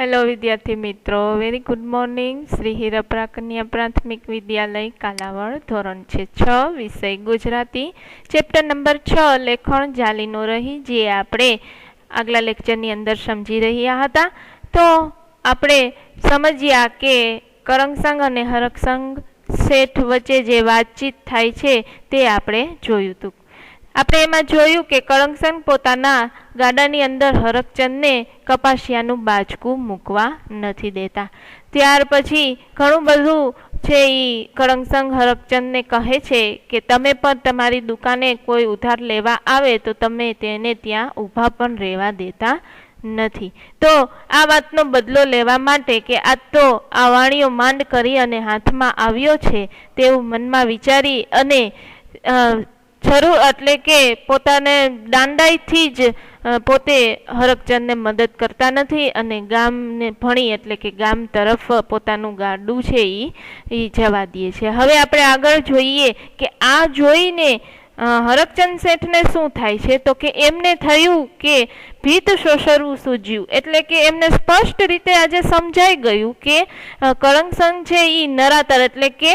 Hello વિદ્યાર્થી મિત્રો, very good morning. Shri Hirpara કન્યા પ્રાથમિક વિદ્યાલય કાલાવડ, ધોરણ છે 6, વિષય ગુજરાતી, ચેપ્ટર નંબર 6 લેખણ જાલીનો રહી, જે આપણે આગલા લેક્ચરની અંદર સમજી રહ્યા હતા. તો આપણે સમજ્યા કે કરંગસંગ અને હરકસંગ શેઠ વચ્ચે જે વાતચીત થાય છે તે આપણે જોયું હતું. આપણે એમાં જોયું કે કરંગસંગ પોતાના ગાડાની અંદર હરકચંદને કપાસિયાનું બાજકું મૂકવા નથી દેતા. ત્યાર પછી ઘણું બધું છે એ કરંગસંગ હરકચંદને કહે છે કે તમે પણ તમારી દુકાને કોઈ ઉધાર લેવા આવે તો તમે તેને ત્યાં ઊભા પણ રહેવા દેતા નથી. તો આ વાતનો બદલો લેવા માટે કે આ તો આ વાણીઓ માંડ કરી અને હાથમાં આવ્યો છે તેવું મનમાં વિચારી અને જરૂર એટલે કે પોતાને દાંડાઈથી જ પોતે હરકચંદને મદદ કરતા નથી અને ગામને ભણી એટલે કે ગામ તરફ પોતાનું ગાડું છે એ જવા દે છે. હવે આપણે આગળ જોઈએ કે આ જોઈને હરકચંદ શેઠને શું થાય છે તો કે એમને થયું કે ભીત શોષરવું સૂજ્યું, એટલે કે એમને સ્પષ્ટ રીતે આજે સમજાઈ ગયું કે કરંગસંગ છે એ નરાતર એટલે કે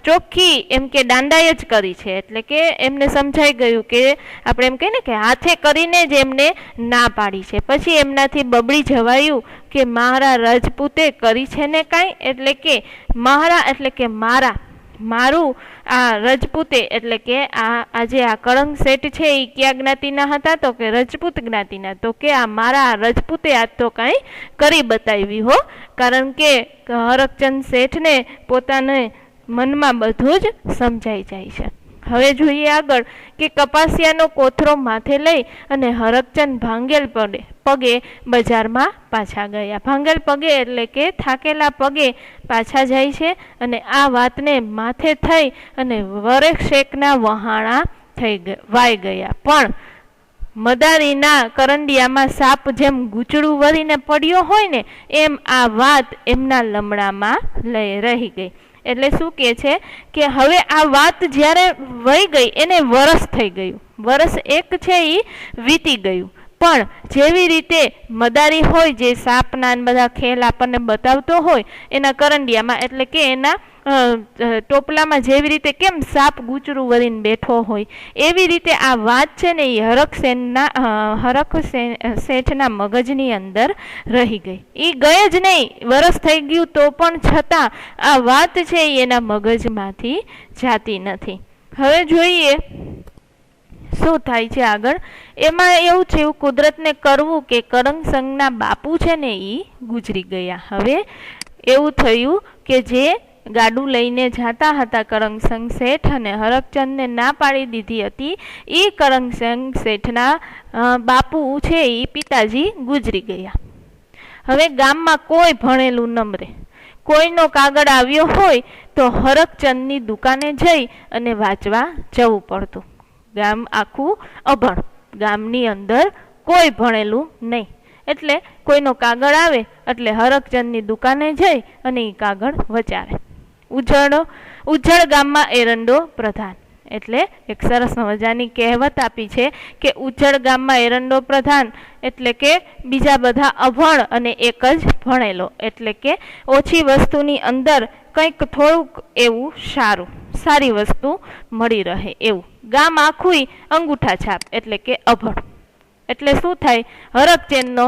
ચોખ્ખી એમ કે દાંડાઈ જ કરી છે. એટલે કે એમને સમજાઈ ગયું કે આપણે એમ કહીએ ને કે હાથે કરીને જ એમને ના પાડી છે. પછી એમનાથી બબડી જવાયું કે મારા રજપૂતે કરી છે ને કાંઈ, એટલે કે મારા એટલે કે મારું આ રજપૂતે એટલે કે આજે આ કરંગ શેઠ છે એ કયા જ્ઞાતિના હતા તો કે રજપૂત જ્ઞાતિના. તો કે આ મારા રજપૂતે આજ તો કાંઈ કરી બતાવી હો, કારણ કે હરકચંદ શેઠને પોતાને મનમાં બધું જ સમજાઈ જાય છે. હવે જોઈએ આગળ કે કપાસિયાનો કોથરો માથે લઈ અને હરકચંદ ભાંગેલ પગે બજારમાં પાછા ગયા. ભાંગેલ પગે એટલે કે થાકેલા પગે પાછા જાય છે અને આ વાતને માથે થઈ અને વરેક શેકના વહાણા વાઈ ગયા. પણ મદારીના કરંડિયામાં સાપ જેમ ગૂંચળું વળીને પડ્યો હોય ને એમ આ વાત એમના લમડામાં રહી ગઈ. એટલે શું કહે છે કે હવે આ વાત જ્યારે વહી ગઈ એને વરસ થઈ ગયું, વરસ એક છે એ વીતી ગયું. પણ જેવી રીતે મદારી હોય જે સાપના બધા ખેલ આપણને બતાવતો હોય એના કરંડિયામાં એટલે કે એના ટોપલામાં જેવી રીતે કેમ સાપ ગૂંચળું વળીને બેઠો હોય એવી રીતે આ વાત છે ને એ હરક શેઠના મગજની અંદર રહી ગઈ. એ ગઈ જ નહીં, વરસ થઈ ગયું તો પણ છતાં આ વાત છે એના મગજમાંથી જાતી નથી. હવે જોઈએ શું થાય છે આગળ. એમાં એવું થયું કુદરતને કરવું કે કરંગસંગના બાપુ છે ને એ ગુજરી ગયા. હવે એવું થયું કે જે ગાડું લઈને જતા હતા કરંગસંગ શેઠ અને હરકચંદને ના પાડી દીધી હતી એ કરંગસંગ શેઠના બાપુ છે એ પિતાજી ગુજરી ગયા. હવે ગામમાં કોઈ ભણેલું નમરે, કોઈનો કાગળ આવ્યો હોય તો હરકચંદની દુકાને જઈ અને વાંચવા જવું પડતું. ગામ આખું અભણ, ગામની અંદર કોઈ ભણેલું નહીં, એટલે કોઈનો કાગળ આવે એટલે હરકચંદની દુકાને જઈ અને એ કાગળ વચારે. ઉજ્જળ ગામમાં એરંડો પ્રધાન, એટલે એક સરસ મજાની કહેવત આપી છે કે ઉજ્જળ ગામમાં એરંડો પ્રધાન, એટલે કે બીજા બધા અભણ અને એક જ ભણેલો, એટલે કે ઓછી વસ્તુની અંદર કંઈક થોડુંક એવું સારી વસ્તુ મળી રહે એવું. ગામ આખું અંગૂઠા છાપ એટલે કે અભણ. એટલે શું થાય, હરકચંદનો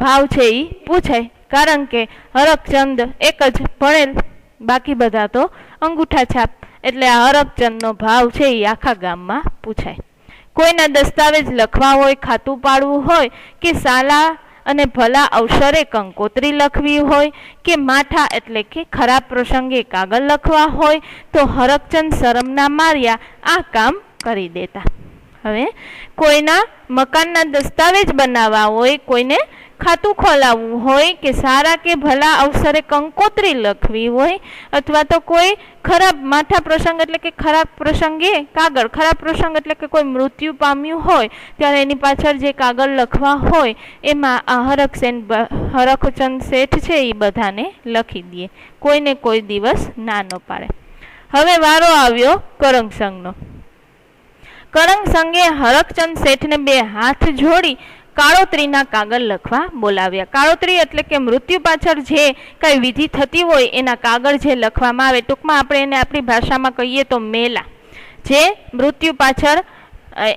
ભાવ છે એ પૂછાય, કારણ કે હરકચંદ એક જ ભણેલ, બાકી બધા તો અંગૂઠા છાપ. એટલે આ હરકચંદનો ભાવ છે એ આખા ગામમાં પૂછાય. કોઈના દસ્તાવેજ લખવા હોય, ખાતું પાડવું હોય કે સાલા અને ભલા અવસરે કંકોત્રી લખવી હોય કે માઠા એટલે કે ખરાબ પ્રસંગે કાગળ લખવા હોય તો હરકચંદ શરમના માર્યા આ કામ કરી દેતા. હવે કોઈના મકાનના દસ્તાવેજ બનાવવા હોય, કોઈને ખાતું ખોલાવવું હોય કે સારા કે ભલા અવસરે કંકોત્રી લખવી હોય અથવા તો કોઈ ખરાબ માઠા પ્રસંગ એટલે કે ખરાબ પ્રસંગે કાગળ, ખરાબ પ્રસંગ એટલે કે કોઈ મૃત્યુ પામ્યું હોય ત્યારે એની પાછળ જે કાગળ લખવા હોય એમાં આ હરકચંદ શેઠ છે એ બધાને લખી દે, કોઈને કોઈ દિવસ ના ન પાડે. હવે વારો આવ્યો કરંગસંગનો. કરંગસંગે હરકચંદ શેઠને બે હાથ જોડી કાળોતરીના કાગળ લખવા બોલાવ્યા. કાળોતરી એટલે કે મૃત્યુ પાછળ જે કઈ વિધિ થતી હોય એના કાગળ જે લખવામાં આવે, ટૂંકમાં આપણે એને આપણી ભાષામાં કહીએ તો મેલા, જે મૃત્યુ પાછળ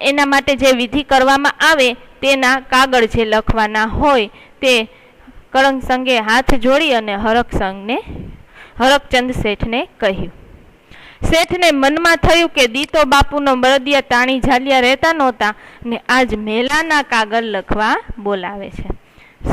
એના માટે જે વિધિ કરવામાં આવે તેના કાગળ જે લખવાના હોય તે કરણસંગે હાથ જોડી અને હરકચંદ શેઠને કહ્યું. શેઠને મનમાં થયું કે દીતો બાપુનો બળદિયા તાણી ઝાલિયા રહેતા નહોતા ને આજ મેલાના કાગળ લખવા બોલાવે છે.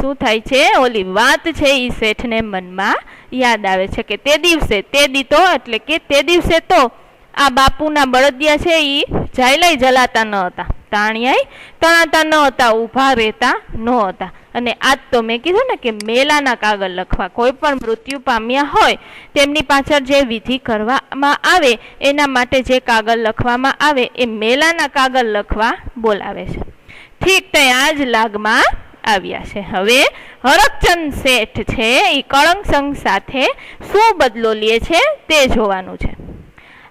શું થાય છે? ઓલી વાત છે એ શેઠને મનમાં યાદ આવે છે કે તે દિવસે તે દીતો એટલે કે તે દિવસે તો આ બાપુના બળદિયા છે એ ઝાયલાય જલાતા ન હતા, તાણિયાય તણાતા ન હતા, ઊભા રહેતા ન હતા. અને આજ તો મેં કીધું ને કે મેલાના કાગળ લખવા, કોઈ પણ મૃત્યુ પામ્યા હોય તેમની પાછળ જે વિધિ કરવામાં આવે એના માટે જે કાગળ લખવામાં આવે એ મેલાના કાગળ લખવા બોલાવે છે. ઠીક તે આ જ લાગમાં આવ્યા છે. હવે હરકચંદ શેઠ છે એ કળંગ સાથે શું બદલો લે છે તે જોવાનું છે.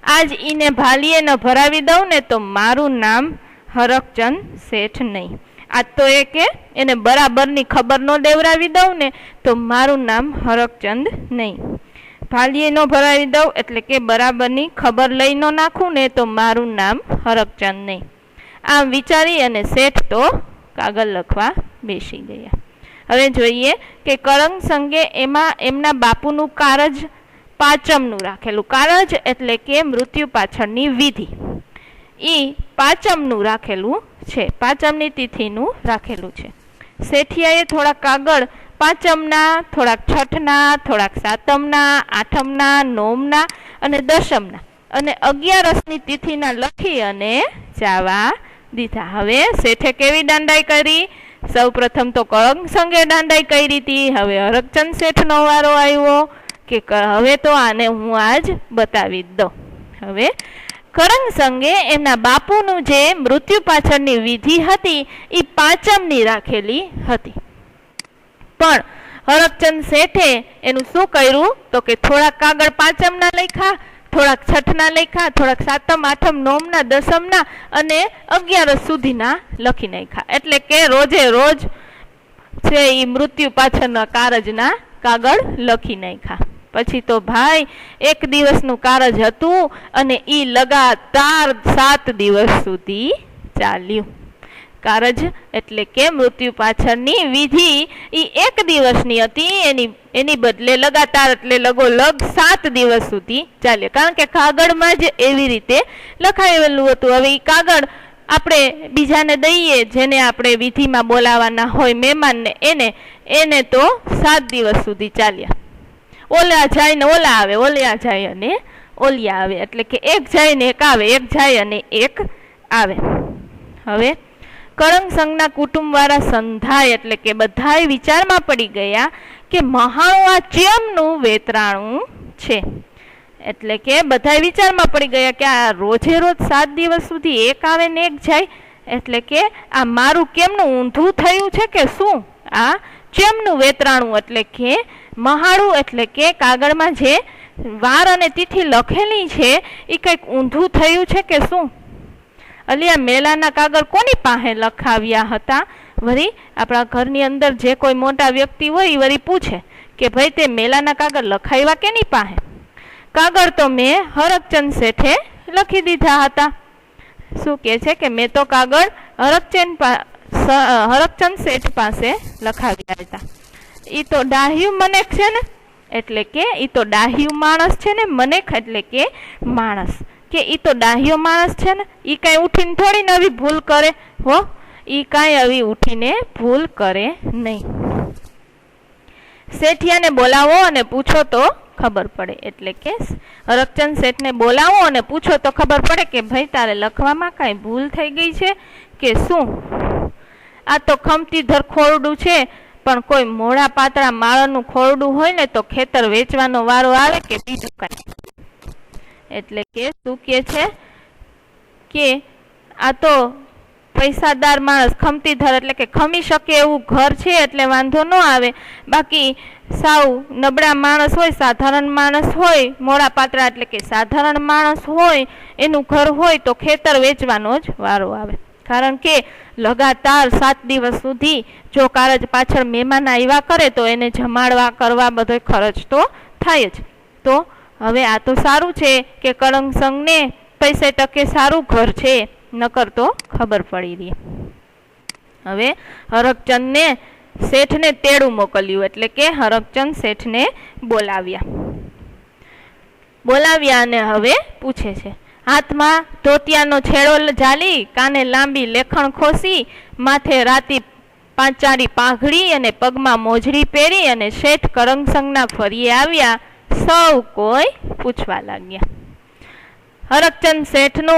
આજ ઈને ભાલીએ ન ભરાવી દઉં ને તો મારું નામ હરકચંદ શેઠ નહીં. આજ તો એ કે એને બરાબરની ખબર ન દેવરાવી દઉં ને તો મારું નામ હરકચંદ નહીં. ભાલીએ ન ભરાવી દઉં એટલે કે બરાબરની ખબર લઈ ન નાખું ને તો મારું નામ હરકચંદ નહીં. આમ વિચારી અને શેઠ તો કાગળ લખવા બેસી ગયા. હવે જોઈએ કે કળંગ સંગે એમાં એમના બાપુનું કારજ પાંચમનું રાખેલું. કારજ એટલે કે મૃત્યુ પાછળની વિધિ, એ પાંચમનું રાખેલું છે, પાંચમની તિથિનું રાખેલું છે. શેઠિયાએ થોડાક કાગળ પાંચમના, થોડાક છઠના, થોડાક સાતમના, આઠમના, નોમના અને દશમના અને 11ની તિથિના લખી અને જવા દીધા. હવે શેઠે કેવી દાંડાઈ કરી? સૌ પ્રથમ તો કળંગ સંગે દાંડાઈ કરી હતી. હવે હરકચંદ શેઠનો વારો આવ્યો કે હવે તો આને હું આજ બતાવી દઉં. હવે કળંગ સંગે એમના બાપુનું જે મૃત્યુ પાછળની વિધિ હતી એ પાંચમની રાખેલી હતી. પણ હરકચંદ શેઠે એનું શું કર્યું તો કે થોડાક કાગળ પાંચમના લખ્યા, થોડાક છઠના લખ્યા, થોડાક સાતમ, આઠમ, નોમના, દસમના અને 11 સુધીના લખી નાખ્યા. એટલે કે રોજે રોજ છે એ મૃત્યુ પાછળના કારજના કાગળ લખી નાખ્યા. પછી તો ભાઈ એક દિવસનું કારજ હતું અને એ લગાતાર 7 દિવસ સુધી ચાલ્યું. કારજ એટલે કે મૃત્યુ પાછળની વિધિ એ એક દિવસની હતી, એની બદલે લગાતાર એટલે લગોલગ 7 દિવસ સુધી ચાલે. કારણ કે કાગળમાં જ એવી રીતે લખાયેલું હતું. હવે એ કાગળ આપણે બીજાને દઈએ, જેને આપણે વિધિમાં બોલાવાના હોય મહેમાનને, એને તો 7 દિવસ સુધી ચાલ્યા. ઓલા જાય ને ઓલા આવે, ઓલા જાય અને ઓલિયા આવે. એટલે કે એક જાય ને એક આવે, એક જાય અને એક આવે. હવે કળંગ સંઘના કુટુંબવાળા સંધાય એટલે કે બધાય વિચારમાં પડી ગયા કે મહાણું આ ચેમનું વેતરાણું છે. એટલે કે બધાય વિચારમાં પડી ગયા કે આ રોજે રોજ 7 દિવસ સુધી એક આવે ને એક જાય. એટલે કે આ મારું કેમનું ઊંધું થયું છે કે શું? આ ચેમનું વેતરાણું એટલે કે મહાણું એટલે કે કાગળમાં જે વાર અને તિથિ લખેલી છે એ કંઈક ઊંધું થયું છે કે શું? અલિયા મેલાના કાગળ કોની પાસે લખાવ્યા હતા? વળી આપણા ઘરની અંદર જે કોઈ મોટા વ્યક્તિ હોય એ વળી પૂછે કે ભાઈ તે મેલાના કાગળ લખાવ્યા કેની પાસે? કાગળ તો મેં હરકચંદ શેઠે લખી દીધા હતા. શું કહે છે કે મેં તો કાગળ હરકચંદ શેઠ પાસે લખાવ્યા હતા. એ તો ડાહ્યું મનેક છે ને, એટલે કે એ તો ડાહ્યું માણસ છે ને, મનેક એટલે કે માણસ, કે એ તો ડાહ્યો માણસ છે ને, એ કાંઈ ઉઠીને થોડી નવી ભૂલ કરે હો, એ કાંઈ આવી ઉઠીને ભૂલ કરે નહીં. શેઠિયાને બોલાવો અને પૂછો તો ખબર પડે. એટલે કે હરકચંદ શેઠને બોલાવો અને પૂછો તો ખબર પડે કે ભાઈ તારે લખવામાં કાંઈ ભૂલ થઈ ગઈ છે કે શું? આ તો ખમતીધર ખોરડું છે, પણ કોઈ મોડા પાતળા માળાનું ખોરડું હોય ને તો ખેતર વેચવાનો વારો આવે કે બીજું કાંઈ. એટલે કે શું કહે છે કે આ તો પૈસાદાર માણસ, ખમતીધર એટલે કે ખમી શકે એવું ઘર છે એટલે વાંધો ન આવે. બાકી સાવ નબળા માણસ હોય, સાધારણ માણસ હોય, મોડા પાતળા એટલે કે સાધારણ માણસ હોય, એનું ઘર હોય તો ખેતર વેચવાનો જ વારો આવે. કારણ કે લગાતાર 7 દિવસ સુધી જો કારજ પાછળ મહેમાન આવ્યા કરે તો એને જમાડવા કરવા બધો ખર્ચ તો થાય જ. તો હવે આ તો સારું છે કે કળંગસંગને પૈસે ટકે સારું ઘર છે, નકર તો ખબર પડી રહી. હવે હરકચંદને શેઠને તેડું મોકલ્યું, એટલે કે હરકચંદ શેઠને બોલાવ્યા અને હવે પૂછે છે. હાથમાં ધોતિયાનો છેડો ઝાલી, કાને લાંબી લેખણ ખોસી, માથે રાતી પાંચારી પાઘડી અને પગમાં મોજડી પહેરી અને શેઠ કળંગસંગના ફરીએ આવ્યા. સૌ કોઈ પૂછવા લાગ્યા. હરકચંદ શેઠનો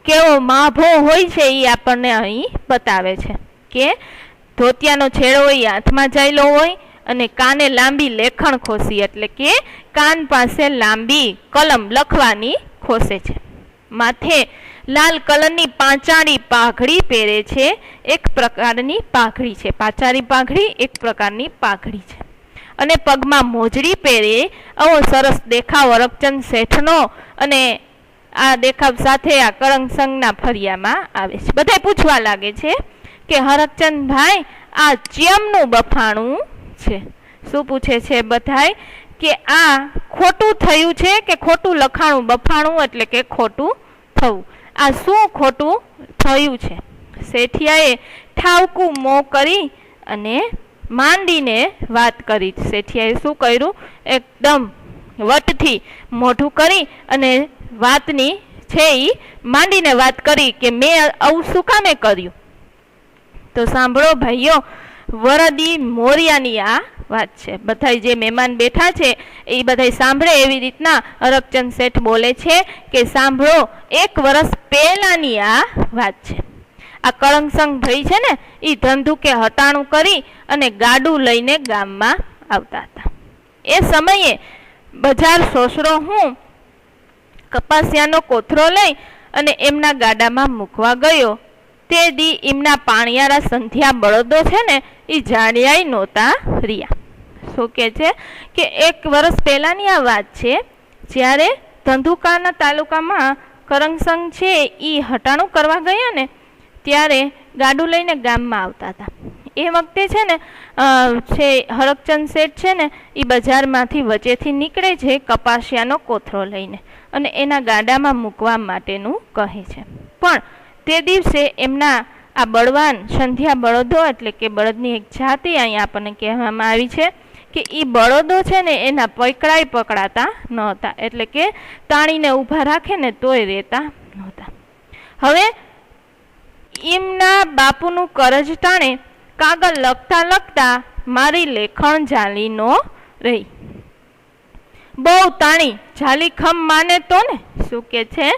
કેવો માભો હોય છે એ આપણને અહીં બતાવે છે કે ધોતિયાનો છેડો એ હાથમાં જાયેલો હોય અને કાને લાંબી લેખણ ખોસી, એટલે કે કાન પાસે લાંબી કલમ લખવાની ખોસે છે. માથે લાલ કલરની પાંચાળી પાઘડી પહેરે છે. એક પ્રકારની પાઘડી છે, પાંચાળી પાઘડી એક પ્રકારની પાઘડી છે. અને પગમાં મોજડી પહેરે. આવો સરસ દેખાવ હરકચંદ શેઠનો અને આ દેખાવ સાથે આ કળંગસંગના ફરિયામાં આવે છે. બધા પૂછવા લાગે છે કે હરકચંદભાઈ આ ચેમનું બફાણું છે? શું પૂછે છે બધાય? કે આ ખોટું થયું છે કે ખોટું લખાણું? બફાણું એટલે કે ખોટું થવું. આ શું ખોટું થયું છે? શેઠિયાએ ઠાવકું મોં કરી અને માંડીને વાત કરી. શેઠિયાએ શું કર્યું? એકદમ વટથી મોઢું કરી અને વાતની છે એ માંડીને વાત કરી કે મેં આવું શું કામે કર્યું? તો સાંભળો ભાઈઓ, વરદી મોરિયાની આ વાત છે. બધા જે મહેમાન બેઠા છે એ બધા સાંભળે એવી રીતના હરકચંદ શેઠ બોલે છે કે સાંભળો, 1 વર્ષ પહેલાની આ વાત છે. આ કળંગસંગ ભાઈ છે ને એ ધંધુકે હટાણું કરી અને ગાડું લઈને ગામમાં આવતા હતા. એ સમયે બજાર સોસરો હું કપાસિયાનો કોથરો લઈ અને એમના ગાડામાં મૂકવા ગયો. તે દી એમના પાણિયારા સંધ્યા બળદો છે ને એ જાણ્યાય નહોતા રહ્યા. શું કે છે કે 1 વર્ષ પહેલાની આ વાત છે, જ્યારે ધંધુકાના તાલુકામાં કળંગસંગ છે એ હટાણું કરવા ગયા ને ત્યારે ગાડું લઈને ગામમાં આવતા હતા. એ વખતે છે ને હરકચંદ શેઠ છે ને એ બજારમાંથી વચ્ચેથી નીકળે છે કપાસિયાનો કોથરો લઈને અને એના ગાડામાં મૂકવા માટેનું કહે છે. પણ તે દિવસે એમના આ બળવાન સંધ્યા બળદો, એટલે કે બળદની એક જાતિ અહીંયા આપણને કહેવામાં આવી છે કે એ બળદો છે ને એના પકડાતા નહોતા, એટલે કે તાણીને ઊભા રાખે ને તોય રહેતા નહોતા. હવે એમના બાપુનું કરજ ટાણે કાગળ લખતા લખતા મારી લેખણ ઝાલી નો રહી. બહુ તાણી ઝાલી ખમ માને તો ને. શું કે છે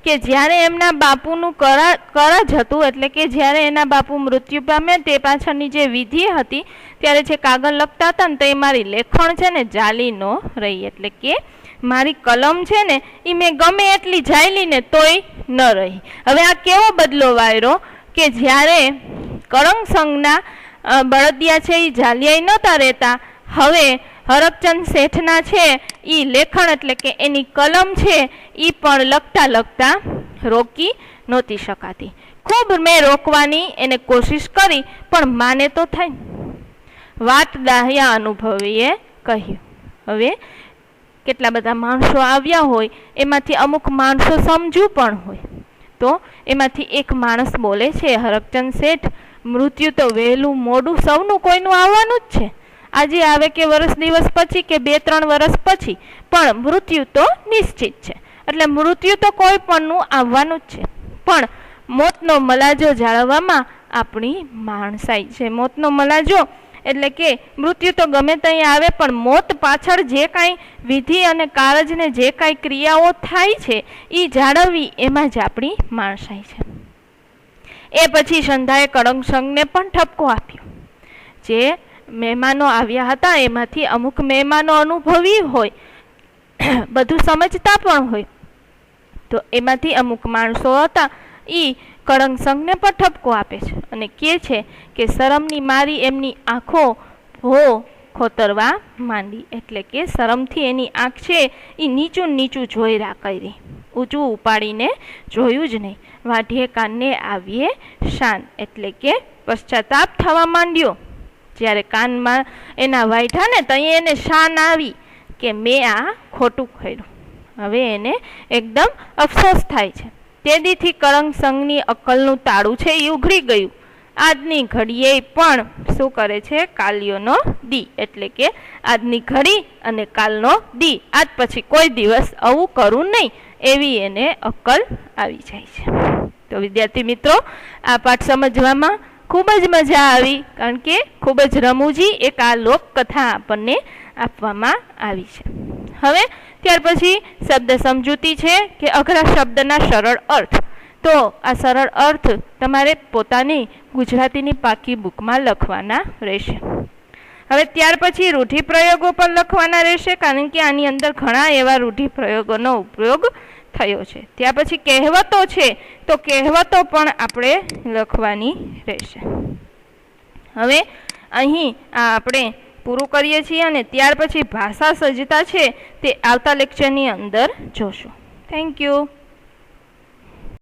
કે જ્યારે એમના બાપુનું કરજ હતું, એટલે કે જ્યારે એના બાપુ મૃત્યુ પામ્યા તે પાછળની જે વિધિ હતી ત્યારે જે કાગળ લખતા હતા ને તે મારી લેખણ છે ને ઝાલી નો રહી, એટલે કે મારી કલમ છે ને એ મેં ગમે એટલી ઝાલી ને તોય ન રહી. હવે આ કેવો બદલો વાયરો કે જ્યારે કળંગસંગના બળદિયા છે એ ઝાલિયાઈ નહોતા રહેતા, હવે હરકચંદ શેઠના છે એ લેખણ એટલે કે એની કલમ છે એ પણ લખતા લખતા રોકી નહોતી શકાતી. ખૂબ મેં રોકવાની એને કોશિશ કરી પણ માને તો થઈ. વાત દાહ્યા અનુભવીએ કહ્યું. હવે કેટલા બધા માણસો આવ્યા હોય, એમાંથી અમુક માણસો સમજુ પણ હોય. તો એમાંથી એક માણસ બોલે છે, હરકચંદ શેઠ, મૃત્યુ તો વહેલું મોડું સૌનું કોઈનું આવવાનું જ છે. આજે આવે કે વર્ષ દિવસ પછી કે 2-3 વર્ષ પછી, પણ મૃત્યુ તો નિશ્ચિત છે. એટલે મૃત્યુ તો કોઈ પણનું આવવાનું જ છે. પણ મોતનો મલાજો જાળવવામાં આપણી માણસાઈ છે. મોતનો મલાજો એટલે કે મૃત્યુ તો ગમે ત્યાં આવે, પણ મોત પાછળ જે કાંઈ વિધિ અને કારજને જે કાંઈ ક્રિયાઓ થાય છે એ જાળવવી એમાં જ આપણી માણસાઈ છે. એ પછી સંધાએ કળંગસંગને પણ ઠપકો આપ્યો. જે મહેમાનો આવ્યા હતા એમાંથી અમુક મહેમાનો અનુભવી હોય, બધું સમજતા પણ હોય, તો એમાંથી અમુક માણસો હતા એ કળંગસંગને પણ ઠપકો આપે છે અને કહે છે કે શરમની મારી એમની આંખો ભો ખોતરવા માંડી, એટલે કે શરમથી એની આંખ છે એ નીચું નીચું જોઈ કરી. ઊંચું ઉપાડીને જોયું જ નહીં. વાઢીએ કાનને આવીએ શાન, એટલે કે પશ્ચાતાપ થવા માંડ્યો. જ્યારે કાનમાં એના વાઢ્યા ને ત્યાં એને શાન આવી કે મેં આ ખોટું કર્યું. હવે એને એકદમ અફસોસ થાય છે. તે દીથી કરંગ સંઘની અક્કલનું તાળું છે એ ઉઘડી ગયું. આજની ઘડીએ પણ શું કરે છે? કાલ્યોનો દી, એટલે કે આજની ઘડી અને કાલનો દી, આજ પછી કોઈ દિવસ આવું કરું નહીં, એવી એને અક્કલ આવી જાય છે. તો વિદ્યાર્થી મિત્રો, આ પાઠ સમજવામાં ખૂબ જ મજા આવી, કારણ કે ખૂબ જ રમૂજી એક આ લોકકથા આપણને આપવામાં આવી છે. હવે ત્યાર પછી શબ્દ સમજૂતી છે કે અઘરા શબ્દના સરળ અર્થ. તો આ સરળ અર્થ તમારે પોતાની ગુજરાતીની પાકી બુકમાં લખવાના રહેશે. હવે ત્યાર પછી રૂઢિપ્રયોગો પણ લખવાના રહેશે, કારણ કે આની અંદર ઘણા એવા રૂઢિપ્રયોગોનો ઉપયોગ થયો છે. ત્યાર પછી કહેવતો છે, તો કહેવતો પણ આપણે લખવાની રહેશે. હવે અહીં આ આપણે પૂરું કરીએ છીએ અને ત્યાર પછી ભાષા સજ્જતા છે તે આવતા લેક્ચરની અંદર જોશું. Thank you.